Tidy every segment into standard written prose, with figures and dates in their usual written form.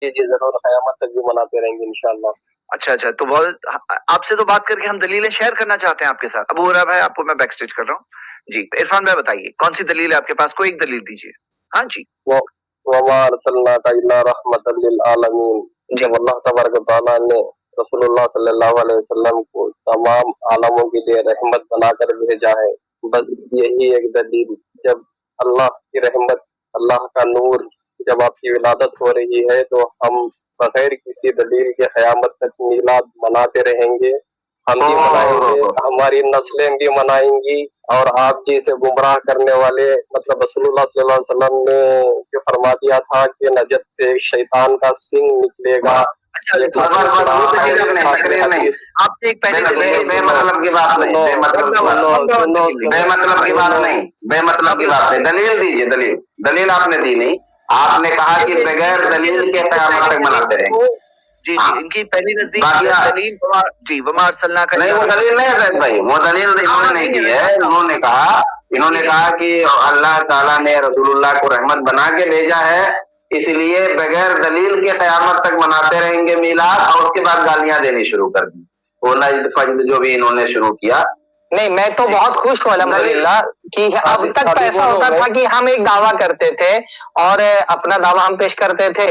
جی جی ضرور، قیامت تک بھی مناتے رہیں گے انشاءاللہ۔ اچھا اچھا، تو بہت آپ سے تو بات کر کے ہم دلیلیں شیئر کرنا چاہتے ہیں آپ کے ساتھ۔ ابو ہریرہ بھائی، آپ کو میں بیک اسٹیج کر رہا ہوں جی۔ عرفان بھائی بتائیے کون سی دلیل ہے آپ کے پاس؟ کوئی ایک دلیل دیجیے۔ ہاں جی۔ وما ارسلناک الا رحمۃ للعالمین، جب اللہ تبارک و تعالیٰ نے رسول اللہ صلی اللہ علیہ وسلم کو تمام عالموں کے لیے رحمت بنا کر بھیجا ہے، بس یہی ایک دلیل۔ جب اللہ کی رحمت، اللہ کا نور جب آپ کی ولادت ہو رہی ہے تو ہم بغیر کسی دلیل کے قیامت تک میلاد مناتے رہیں گے، ہم بھی منائیں گے، ہماری نسلیں بھی منائیں گی۔ اور آپ جیسے گمراہ کرنے والے، مطلب رسول اللہ صلی اللہ علیہ وسلم نے جو فرما دیا تھا کہ نجد سے شیطان کا سنگ نکلے گا، آپ سے ایک پہلی دلیل، بے مطلب کی بات نہیں، بے مطلب کی بات نہیں، بے مطلب کی بات نہیں، دلیل دیجیے۔ دلیل آپ نے دی نہیں، آپ نے کہا کہ بغیر دلیل کے قیامت تک مناتے رہیں گے۔ جی جی، ان کی پہلی نزدیک دلیل جی وما ارسلنا کا نہیں، وہ دلیل نہیں ہے زید بھائی، وہ دلیل انہوں نے نہیں دی ہے۔ انہوں نے کہا کہ اللہ تعالیٰ نے رسول اللہ کو رحمت بنا کے بھیجا ہے، اس لیے بغیر دلیل کے قیامت تک مناتے رہیں گے میلاد، اور اس کے بعد گالیاں دینی شروع کر دی، وہ نجد فجد جو بھی انہوں نے شروع کیا۔ نہیں، میں تو بہت خوش ہوں الحمدللہ کہ اب تک تو ایسا ہوتا تھا کہ ہم ایک دعویٰ کرتے تھے اور اپنا دعویٰ ہم پیش کرتے تھے،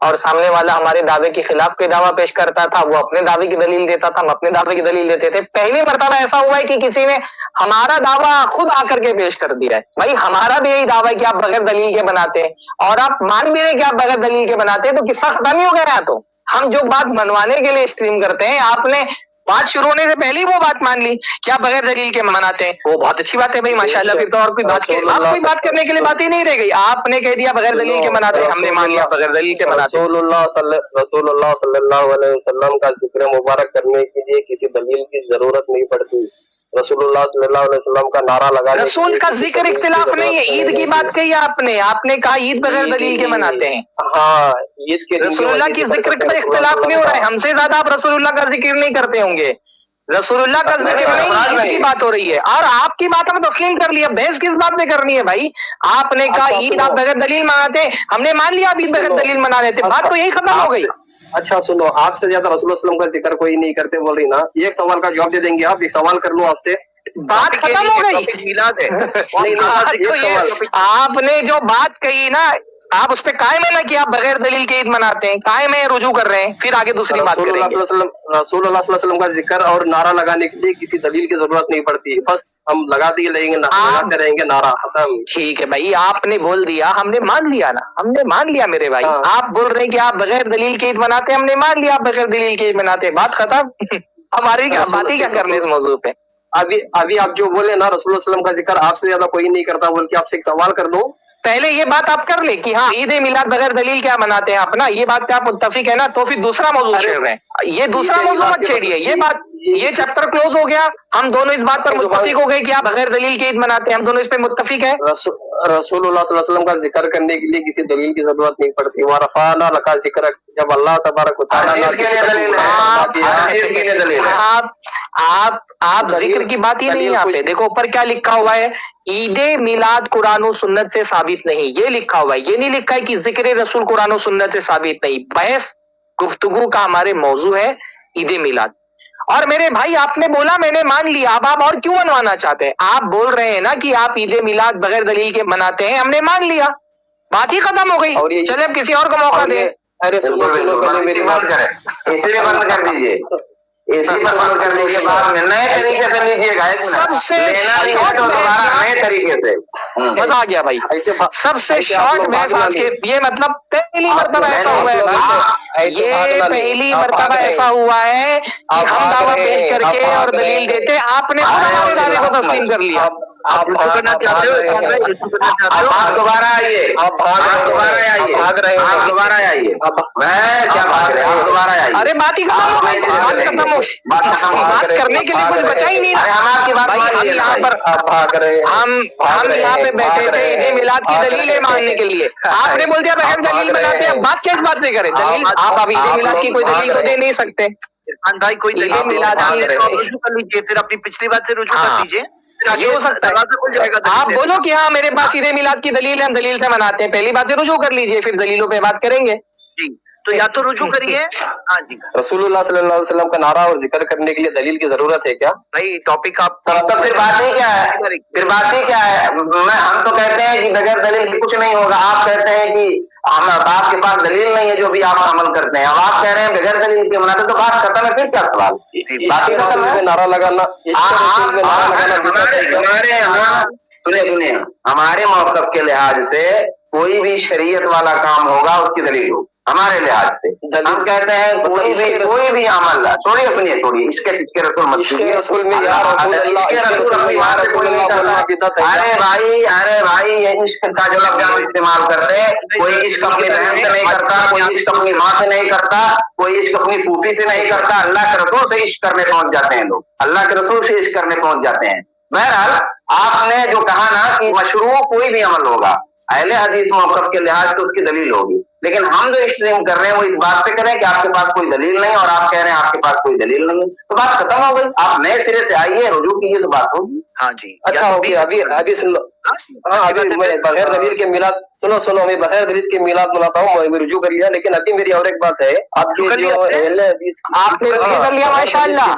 اور سامنے والا ہمارے دعوے کے خلاف کوئی دعویٰ پیش کرتا تھا، وہ اپنے دعوے کی دلیل دیتا تھا، ہم اپنے دعوے کی دلیل دیتے تھے۔ پہلی مرتبہ ایسا ہوا ہے کہ کسی نے ہمارا دعویٰ خود آ کر کے پیش کر دیا ہے۔ بھائی ہمارا بھی یہی دعویٰ ہے کہ آپ بغیر دلیل کے بناتے ہیں، اور آپ مان بھی رہے کہ آپ بغیر دلیل کے بناتے ہیں، تو قصہ ختم ہی ہو گیا۔ تو ہم جو بات منوانے کے لیے اسٹریم کرتے ہیں، آپ نے بات شروع ہونے سے پہلے وہ بات مان لی کہ آپ بغیر دلیل کے مناتے ہیں، وہ بہت اچھی بات ہے بھائی، ماشاءاللہ۔ پھر تو اور کوئی بات کرنے کے لیے بات ہی نہیں رہ گئی، آپ نے کہہ دیا بغیر دلیل کے مناتے ہیں، ہم نے مان لیا بغیر دلیل کے مناتے ہیں۔ رسول اللہ صلی اللہ علیہ وسلم کا ذکر مبارک کرنے کے لیے کسی دلیل کی ضرورت نہیں پڑتی۔ رسول اللہ صلی اللہ علیہ وسلم کا نعرہ لگانے رسول کا ذکر اختلاف نہیں ہے، عید کی بات کہی آپ نے کہا عید بغیر دلیل کے مناتے ہیں۔ ہاں، عید کے رسول اللہ کی ذکر کا اختلاف نہیں ہو رہا ہے، ہم سے زیادہ آپ رسول اللہ کا ذکر نہیں کرتے ہوں گے، رسول اللہ کا ذکر نہیں، عید کی بات ہو رہی ہے، اور آپ کی بات ہم تسلیم کر لیا، بحث کس بات میں کرنی ہے بھائی؟ آپ نے کہا عید آپ بغیر دلیل مناتے ہیں، ہم نے مان لیا آپ عید بغیر دلیل منا لیتے، بات تو یہی ختم ہو گئی۔ اچھا سنو، آپ سے زیادہ رسول اللہ علیہ وسلم کا ذکر کوئی نہیں کرتے بول رہی نا، ایک سوال کا جواب دے دیں گے آپ، ایک سوال کر لوں آپ سے، بات ختم ہو گئی۔ میلاد ہے، آپ نے جو بات کہی نا، آپ اس پہ قائم ہے نا کہ آپ بغیر دلیل کے عید مناتے ہیں، قائم ہے، رجوع کر رہے ہیں، پھر آگے دوسری بات کریں گے۔ رسول اللہ صلی اللہ علیہ وسلم کا ذکر اور نعرہ لگانے کے لیے کسی دلیل کی ضرورت نہیں پڑتی، بس ہم لگاتے رہیں گے نعرہ، ختم۔ ٹھیک ہے بھائی، آپ نے بول دیا، ہم نے مان لیا نا، ہم نے مان لیا میرے بھائی۔ آپ بول رہے ہیں کہ آپ بغیر دلیل کے عید مناتے ہیں، ہم نے مان لیا آپ بغیر دلیل کے عید مناتے ہیں، بات ختم۔ ہماری بات ہی کیا کرنے اس موضوع پہ؟ ابھی آپ جو بولے نا رسول اللہ علیہ وسلم کا ذکر آپ سے زیادہ کوئی نہیں کرتا بول کے آپ سے ایک سوال کر دوں۔ پہلے یہ بات آپ کر لیں کہ ہاں عید میلاد بغیر دلیل کیا مناتے ہیں آپ نا، یہ بات پہ آپ متفق ہے نا، تو پھر دوسرا موضوع چھیڑ رہے ہیں، یہ دوسرا موضوع مت چھیڑیے، یہ بات، یہ چیپٹر کلوز ہو گیا، ہم دونوں اس بات پر متفق ہو گئے کہ آپ بغیر دلیل کے عید مناتے ہیں، ہم دونوں اس پہ متفق ہیں۔ رسول اللہ صلی اللہ علیہ وسلم کا ذکر کرنے کے لیے کسی دلیل کی ضرورت نہیں پڑتی، وَرَفَعْنَا لَكَ ذِكْرَكَ، جب اللہ تبارک و تعالیٰ آپ ذکر کی بات ہی نہیں، یہاں پہ دیکھو اوپر کیا لکھا ہوا ہے، عید میلاد قرآن و سنت سے ثابت نہیں، یہ لکھا ہوا ہے، یہ نہیں لکھا ہے کہ ذکر رسول قرآن و سنت سے ثابت نہیں۔ بحث گفتگو کا ہمارے موضوع ہے عید میلاد، اور میرے بھائی آپ نے بولا میں نے مان لیا، اب آپ اور کیوں منوانا چاہتے ہیں؟ آپ بول رہے ہیں نا کہ آپ عید میلاد بغیر دلیل کے مناتے ہیں، ہم نے مان لیا، بات ہی ختم ہو گئی، چلے اب کسی اور کو موقع دیں۔ ارے سنو میری بات کریں، اسی لیے بند کر دیجیے، اسی پر بند کرنے کے بعد میں نئے طریقے سے لیجیے گا، سب سے نئے طریقے سے مزہ آ گیا بھائی، سب سے شارٹ بحث آج کے، یہ مطلب پہلی مرتبہ ایسا ہوا ہے بھائی، یہ پہلی مرتبہ ایسا ہوا ہے کہ ہم دعویٰ پیش کر کے اور دلیل دیتے، آپ نے خود ہمارے دعوے کو تسلیم کر لیا۔ آپ کرنا چاہتے ہو، آپ دوبارہ آئیے، آپ دوبارہ آئیے، آپ دوبارہ آئیے، میں کیا بات رہے، آپ دوبارہ آئیے۔ ارے بات ہی ختم ہو گئی، بات ختم ہو، بات کرنے کے لیے کچھ بچا ہی نہیں، ہم آپ کی بات ہم یہاں پر، ہم یہاں پہ بیٹھے تھے عید میلاد کی دلیلیں ماننے کے لیے، آپ نے بول دیا بغیر دلیل بناتے ہیں، بات کس بات سے کریں؟ دلیل آپ اب عید میلاد کی کوئی دلیل تو دے نہیں سکتے۔ عرفان بھائی کوئی دلیل میلاد رجوع کر لیجیے، پھر اپنی پچھلی بات سے رجوع کر لیجیے، یہ ہو سکتا ہے آپ بولو کہ ہاں میرے پاس عید میلاد کی دلیل ہے، ہم دلیل سے مناتے ہیں، پہلی بات سے رجوع کر لیجیے، پھر دلیلوں پہ بات کریں گے۔ جی तो या तो रुजू करिए। हाँ जी, रसूलुल्लाह सल्लल्लाहु अलैहि वसल्लम का नारा और जिक्र करने के लिए दलील की जरूरत है क्या? भाई टॉपिक आप तो फिर बात ही क्या है? फिर बात ही क्या है? हम तो कहते हैं कि बगैर दलील के कुछ नहीं होगा, आप कहते हैं कि हम आपके पास दलील नहीं है जो भी आप अमल करते हैं, अब आप कह रहे हैं बगैर दलील के मनाते, तो बात खत्म है, फिर क्या सवाल? बात ही खत्म है। नारा लगाना हमारे यहाँ सुनिए, हमारे मौक़िफ़ के लिहाज से कोई भी शरीयत वाला काम होगा उसकी दलील हो, हमारे लिहाज से। हम कहते हैं कोई भी अमल, छोड़िए, इसके रसूल मत कीजिए। अरे भाई ये इश्क का जो लफ्ज़ आप इस्तेमाल करते हैं, कोई इश्क अपनी बहन से नहीं करता, कोई इश्क अपनी माँ से नहीं करता, कोई इश्क अपनी फूफी से नहीं करता, अल्लाह के रसूल से इश्क करने पहुंच जाते हैं लोग, अल्लाह के रसूल से इश्क करने पहुंच जाते हैं। बहरहाल आपने जो कहा ना कि मशरू कोई भी अमल होगा, अहले हदीस मौक़िफ़ के लिहाज से उसकी दलील होगी, लेकिन हम जो स्ट्रीम कर रहे हैं वो इस बात पे करें कि आपके पास कोई दलील नहीं, और आप कह रहे हैं आपके पास कोई दलील नहीं है, तो बात खत्म हो गई। आप नए सिरे से आइए, रुजू कीजिए, तो बात होगी। हाँ जी, अच्छा हो गया। अभी सुन लो। हाँ, अभी मैं बगैर दलील के मिलाद, सुनो, मैं बगैर दलील के मिलाद मनाता हूँ, मैं रुजू कर लिया, लेकिन अभी मेरी और एक बात है। आपके जो अहले हदीस, आपने रुजू कर लिया, माशाअल्लाह,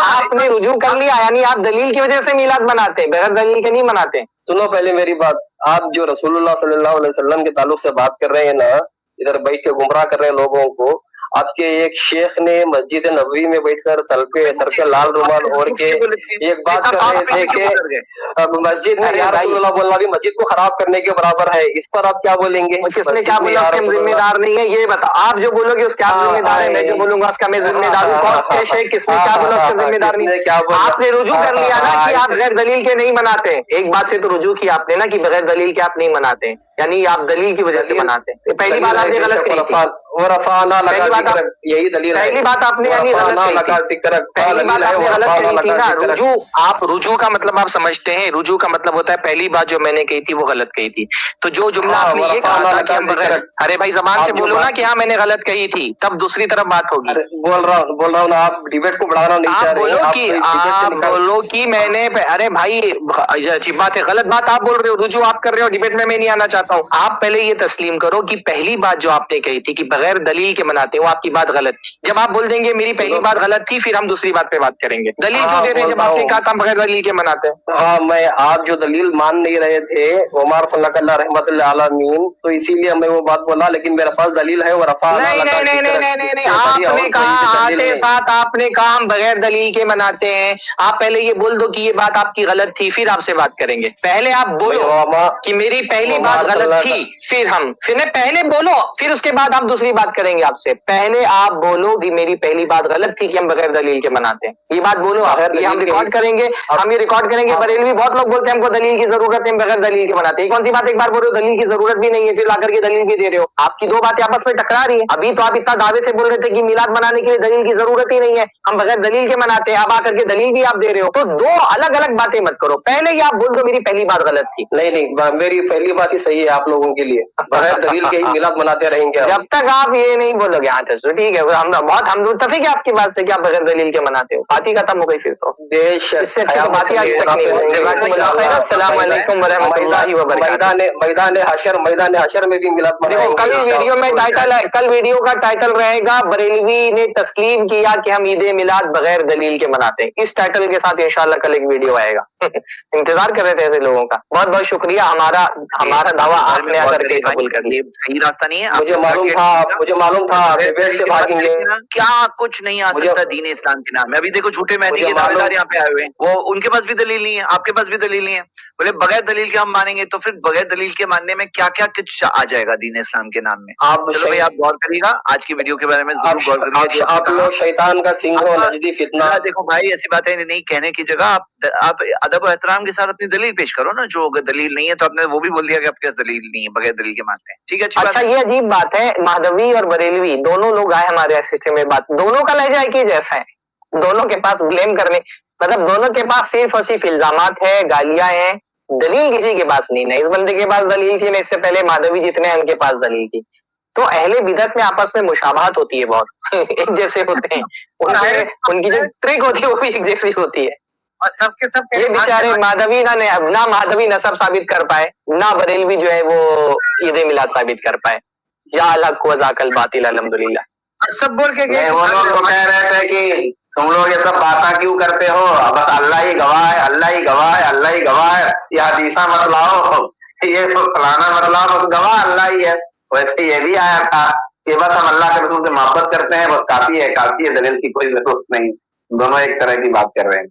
आपने रुजू कर लिया, यानी आप दलील की वजह से मिलाद मनाते, बगैर दलील के नहीं मनाते। सुनो पहले मेरी बात। आप जो रसूलुल्लाह सल्लल्लाहु अलैहि वसल्लम के ताल्लुक से बात कर रहे हैं ना, इधर बैठ के गुमराह कर रहे हैं लोगों को। आपके एक शेख ने मस्जिद नबवी में बैठकर सर पे लाल रुमाल ओढ़ के एक बात कर रहे थे कि मस्जिद में या रसूलुल्लाह बोलना भी मस्जिद को खराब करने के बराबर है। इस पर आप क्या बोलेंगे? किसने क्या बोला उसके जिम्मेदार नहीं है, ये बताओ। आप जो बोलोगे उसके आप जिम्मेदार है, मैं जो बोलूंगा उसका मैं जिम्मेदार हूँ। किसने क्या बोला उसका जिम्मेदार नहीं? आपने रुजू कर लिया ना कि आप बगैर दलील के नहीं मनाते। एक बात से तो रुजू किया आपने ना कि बगैर दलील के आप नहीं मनाते, यानी आप दलील की वजह से मनाते। पहली बात आपने गलत कही थी, यही दलील। पहली बात आपने यानी गलत कही थी, पहली बात आपने गलत कही थी ना। रुजू, आप रुजू का मतलब आप समझते हैं, रुजू का मतलब होता है पहली बात जो मैंने कही थी वो गलत कही थी। तो जो जुमला आपने ये कहा था कि हम बगैर, अरे भाई जबान से बोलो ना कि हाँ मैंने गलत कही थी, तब दूसरी तरफ बात होगी। बोल रहा हूँ ना, आप डिबेट को बढ़ाना नहीं चाह रहे। आप बोलो कि मैंने, अरे भाई अजीब बात है, गलत बात आप बोल रहे हो, रुजू आप कर रहे हो, डिबेट में मैं नहीं आना चाहता हूँ। आप पहले ये तस्लीम करो कि पहली बात जो आपने कही थी कि बगैर दलील के मनाते हो, आपकी बात गलत थी। जब आप बोल देंगे मेरी पहली बात गलत थी, फिर हम दूसरी बात पे बात करेंगे। दलील क्यों दे रहे हैं जब आपने कहा था बगैर दलील के मनाते हैं? हाँ, मैं आप जो दलील मान नहीं रहे थे उमर सल्लल्लाहु रहमतुल्लाह आलमीन, तो इसीलिए मैं वो बात बोला, लेकिन मेरे पास दलील है। वो रफा नहीं, आपने कहा आते साथ आपने कहा हम बगैर दलील के मनाते हैं। आप पहले ये बोल दो कि ये बात आपकी गलत थी, फिर आपसे बात करेंगे। पहले आप बोलो कि मेरी पहली बात गलत थी, फिर पहले बोलो, फिर उसके बाद आप दूसरी बात करेंगे आपसे। पहले आप बोलो कि मेरी पहली बात गलत थी कि हम बगैर दलील के मनाते हैं, ये बात बोलो। ये हम रिकॉर्ड करेंगे, बरेलवी बहुत लोग बोलते हैं हमको दलील की जरूरत है, बगैर दलील के बनाते हैं। कौन सी बात एक बार बोल रहे हो दलील की जरूरत भी नहीं है, फिर लाकर के दलील भी दे रहे हो। आपकी दो बातें आपस में टकरा रही है। अभी तो आप इतना दावे से बोल रहे थे कि मिलाद मनाने के लिए दलील की जरूरत ही नहीं है, हम बगैर दलील के मनाते हैं, अब आकर के दलील भी आप दे रहे हो। तो दो अलग अलग बातें मत करो। पहले ही आप बोल दो मेरी पहली बात गलत थी। नहीं, मेरी पहली बात ही सही है आप लोगों के लिए, बगैर दलील के ही मिलाद मनाते रहेंगे जब तक आप ये नहीं बोलोगे। हाँ चलो ठीक है, हम मुत्तफिक है आपकी बात से कि आप बगैर दलील के मनाते हो। बात ही खत्म हो गई फिर तो। देश इससे अच्छी तो बात ही आज तक नहीं हुई। अस्सलाम वालेकुम व रहमतुल्लाहि व बरकातहू। मैदान हशर में भी मिलाद मनाएंगे। कल वीडियो में टाइटल है, कल वीडियो का टाइटल रहेगा बरेलवी ने तस्लीम किया कि हम ईद मिलाद बगैर दलील के मनाते हैं। इस टाइटल के साथ इंशाल्लाह कल एक वीडियो आएगा। इंतजार कर रहे थे ऐसे लोगों का। बहुत बहुत शुक्रिया। हमारा दावा आपने आकर के कबूल कर लिया। सही रास्ता नहीं है। मुझे मालूम था डिबेट से भागेंगे। क्या कुछ नहीं आ सकता दीन इस्लाम के नाम में। अभी देखो झूठे मेहदी के दावेदार यहाँ पे आए हुए हैं, वो उनके पास भी दलील नहीं है, आपके पास भी दलील नहीं है। बोले बगैर दलील के हम मानेंगे, तो फिर बगैर दलील के मानने में क्या क्या कुछ आ जाएगा दीन इस्लाम के नाम में। चलो भाई आप गौर करिएगा, आज की वीडियो के बारे में जरूर गौर करिएगा। आप लोग शैतान का सिंह हो, नजदी फितना। देखो भाई ऐसी बातें नहीं कहने की जगह आप अदब और एहतराम के साथ अपनी दलील पेश करो ना। जो अगर दलील नहीं है तो आपने वो भी बोल दिया कि आपके पास दलील नहीं है, बगैर दलील के मानते हैं। ठीक है, अच्छा ये अजीब बात है, माधवी और बरेलवी दोनों लोग आए हमारे सिस्टम में, बात दोनों का लहजा एक ही जैसा है। दोनों के पास ब्लेम करने, मतलब दोनों के पास सिर्फ और सिर्फ इल्जामात है, गालियां हैं, दलील किसी के पास नहीं। इस बंदे के पास दलील थी, इससे पहले माधवी जितने हैं उनके पास दलील थी। तो अहले बिदअत में आपस में मुशाबहत होती है बहुत। एक जैसे होते हैं, उनकी जो ट्रिक होती है वो भी एक जैसी होती है। और सबके सब ये बेचारे माधवी ना माधवी नसब साबित कर पाए, ना बरेलवी जो है वो ईद मिलाद साबित कर पाए। जाअल हक व ज़ाकल बातिल। अल्हम्दुलिल्लाह। और सब बोल के नहीं, वो लोग तो कह रहे थे कि तुम लोग ये सब बातें क्यों करते हो, बस अल्लाह ही गवाह है, अल्लाह ही गवाह है, अल्लाह ही गवाह है, ये हदीसा मत लाओ, ये तो फलाना मत लाओ, बस गवाह अल्लाह ही है। वैसे ये भी आया था कि बस हम अल्लाह के रसूल से मोहब्बत करते हैं, बस काफी है, दलील की कोई जरूरत नहीं। दोनों एक तरह की बात कर रहे हैं।